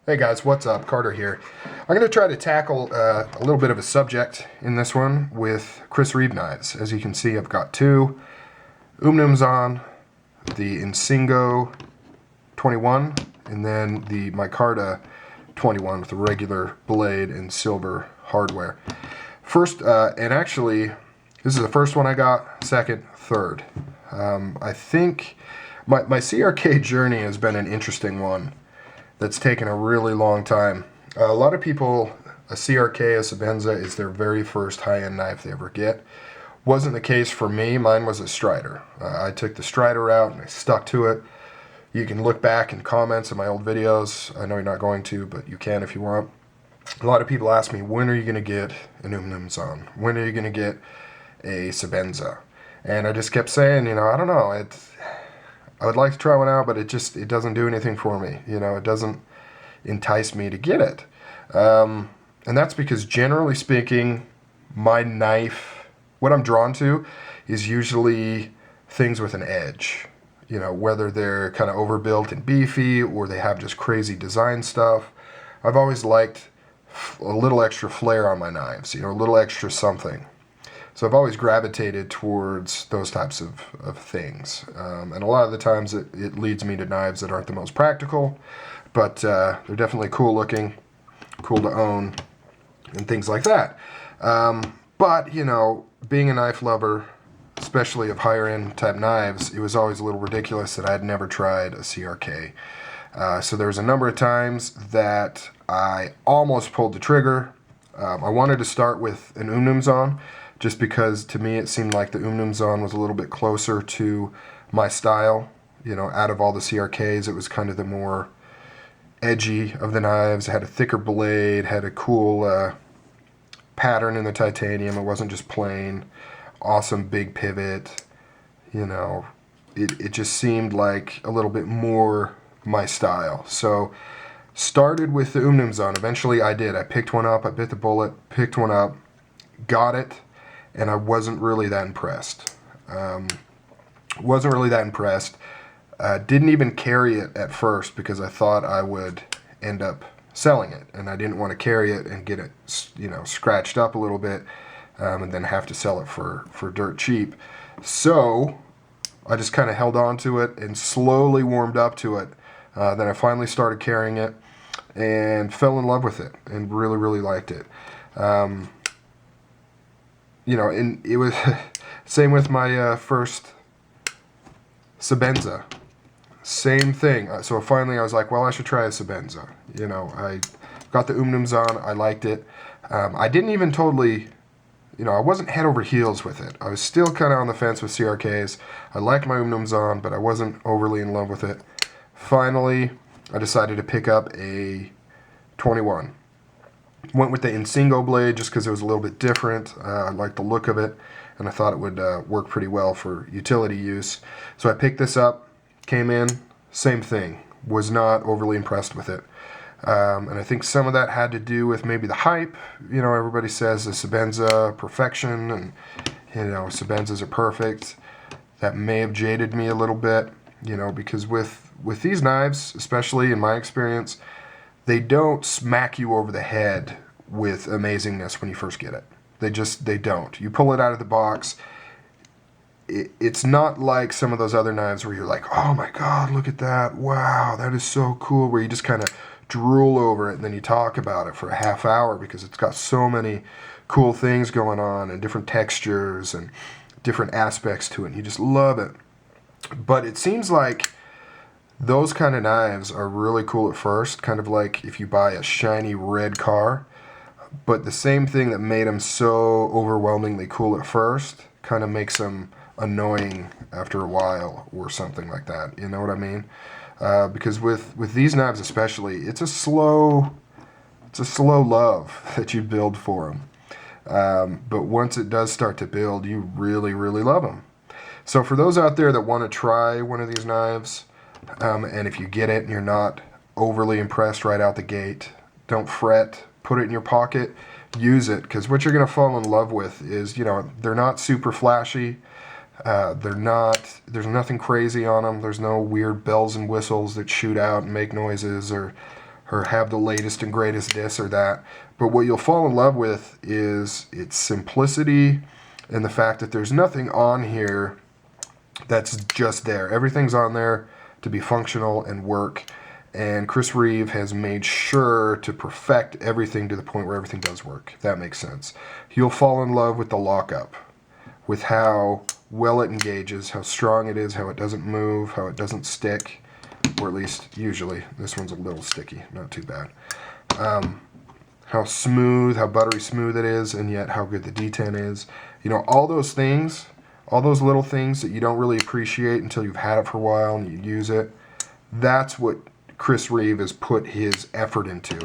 Hey guys, what's up? Carter here. I'm going to try to tackle a little bit of a subject in this one with Chris Reeve Knives. As you can see, I've got two Umnums on, the Insingo 21, and then the Micarta 21 with a regular blade and silver hardware. First, and actually, this is the first one I got, second, third. I think my CRK journey has been an interesting one that's taken a really long time. A lot of people, a CRK, a Sebenza is their very first high-end knife they ever get. Wasn't the case for me. Mine was a Strider. I took the Strider route and I stuck to it. You can look back in comments of my old videos. I know you're not going to, but you can if you want. A lot of people ask me, when are you going to get an Umnums on? When are you going to get a Sebenza? And I just kept saying, I don't know. I would like to try one out, but it doesn't do anything for me. It doesn't entice me to get it. And that's because, generally speaking, my knife, what I'm drawn to is usually things with an edge. Whether they're kind of overbuilt and beefy or they have just crazy design stuff. I've always liked a little extra flair on my knives, a little extra something. So I've always gravitated towards those types of things. And a lot of the times it leads me to knives that aren't the most practical, but they're definitely cool looking, cool to own, and things like that. But, being a knife lover, especially of higher end type knives, it was always a little ridiculous that I had never tried a CRK. So there was a number of times that I almost pulled the trigger. I wanted to start with an Umnums on, just because to me it seemed like the Umnums on was a little bit closer to my style. Out of all the CRKs, it was kind of the more edgy of the knives. It had a thicker blade, had a cool pattern in the titanium. It wasn't just plain. Awesome big pivot. It just seemed like a little bit more my style. So started with the Umnums on. Eventually I did. I picked one up. I bit the bullet, picked one up, got it, and I wasn't really that impressed. Didn't even carry it at first because I thought I would end up selling it, and I didn't want to carry it and get it, scratched up a little bit, and then have to sell it for dirt cheap. So I just kind of held on to it and slowly warmed up to it. Then I finally started carrying it and fell in love with it and really, really liked it. And it was same with my first Sebenza. Same thing. So finally I was like, well, I should try a Sebenza. I got the Umnums on. I liked it. I didn't even totally, I wasn't head over heels with it. I was still kind of on the fence with CRKs. I liked my Umnums on, but I wasn't overly in love with it. Finally, I decided to pick up a 21. Went with the Insingo blade just because it was a little bit different. I liked the look of it, and I thought it would work pretty well for utility use. So I picked this up, came in, same thing. Was not overly impressed with it. And I think some of that had to do with maybe the hype. Everybody says the Sebenza perfection, and Sebenzas are perfect. That may have jaded me a little bit, because with these knives, especially in my experience, they don't smack you over the head with amazingness when you first get it. They don't. You pull it out of the box. It's not like some of those other knives where you're like, oh my God, look at that. Wow, that is so cool. Where you just kind of drool over it and then you talk about it for a half hour because it's got so many cool things going on and different textures and different aspects to it. And you just love it. But it seems like those kind of knives are really cool at first, kind of like if you buy a shiny red car. But the same thing that made them so overwhelmingly cool at first kind of makes them annoying after a while or something like that. You know what I mean? Because with these knives especially, it's a slow love that you build for them. But once it does start to build, you really, really love them. So for those out there that want to try one of these knives, and if you get it and you're not overly impressed right out the gate, don't fret. Put it in your pocket. Use it, because what you're going to fall in love with is, they're not super flashy. There's nothing crazy on them. There's no weird bells and whistles that shoot out and make noises or or have the latest and greatest this or that. But what you'll fall in love with is its simplicity and the fact that there's nothing on here that's just there. Everything's on there to be functional and work. And Chris Reeve has made sure to perfect everything to the point where everything does work, if that makes sense. You'll fall in love with the lockup, with how well it engages, how strong it is, how it doesn't move, how it doesn't stick, or at least usually. This one's a little sticky, not too bad. How smooth, how buttery smooth it is, and yet how good the D10 is. You know, all those things, all those little things that you don't really appreciate until you've had it for a while and you use it, that's what Chris Reeve has put his effort into.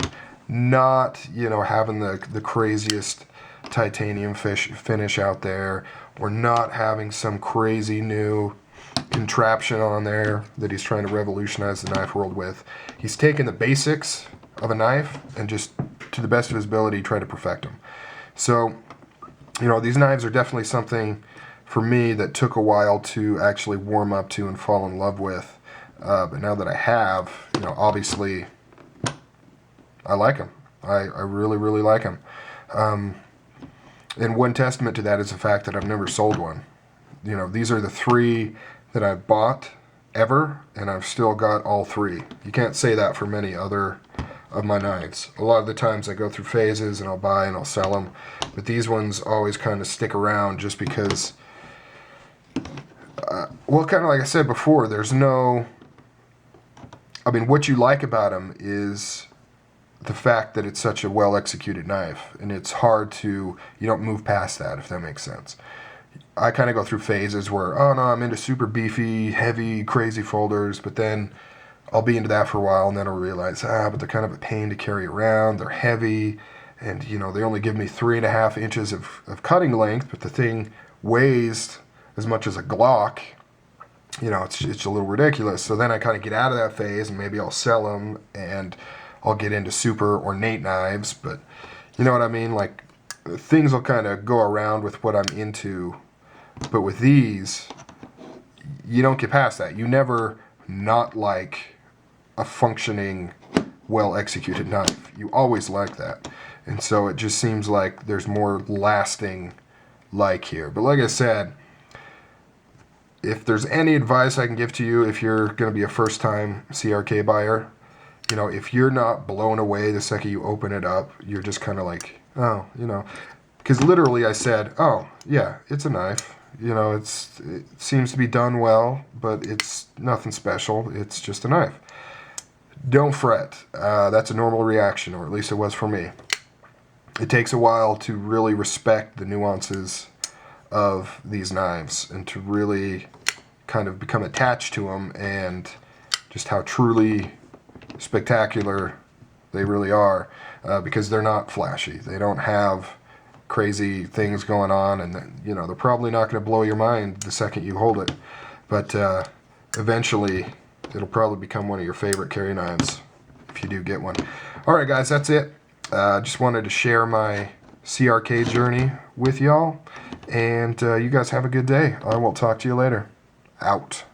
Not, you know, having the craziest titanium finish out there, or not having some crazy new contraption on there that he's trying to revolutionize the knife world with. He's taken the basics of a knife and just, to the best of his ability, try to perfect them. So, you know, these knives are definitely something for me that took a while to actually warm up to and fall in love with. But now that I have, you know, obviously, I like them. I really, really like them. And one testament to that is the fact that I've never sold one. You know, these are the 3 that I've bought ever, and I've still got all 3. You can't say that for many other of my knives. A lot of the times I go through phases and I'll buy and I'll sell them, but these ones always kind of stick around just because, well, kind of like I said before, there's no, I mean, what you like about them is the fact that it's such a well-executed knife, and it's hard to, you don't move past that, if that makes sense. I kind of go through phases where, oh no, I'm into super beefy, heavy, crazy folders, but then I'll be into that for a while, and then I'll realize, but they're kind of a pain to carry around, they're heavy, and you know, they only give me 3.5 inches of cutting length, but the thing weighs as much as a Glock. You know, it's a little ridiculous. So then I kind of get out of that phase, and maybe I'll sell them, and I'll get into super ornate knives, but you know what I mean? Like, things will kind of go around with what I'm into, but with these, you don't get past that. You never not like a functioning, well-executed knife. You always like that. And so it just seems like there's more lasting like here. But like I said, if there's any advice I can give to you, if you're going to be a first-time CRK buyer, you know, if you're not blown away the second you open it up, you're just kind of like, oh, you know, because literally I said, oh, yeah, it's a knife. You know, it seems to be done well, but it's nothing special. It's just a knife. Don't fret. That's a normal reaction, or at least it was for me. It takes a while to really respect the nuances of these knives and to really kind of become attached to them, and just how truly spectacular they really are, because they're not flashy. They don't have crazy things going on, and you know, they're probably not going to blow your mind the second you hold it, but eventually it'll probably become one of your favorite carry knives if you do get one. Alright guys, that's it. Just wanted to share my CRK journey with y'all, and you guys have a good day. I will talk to you later. Out.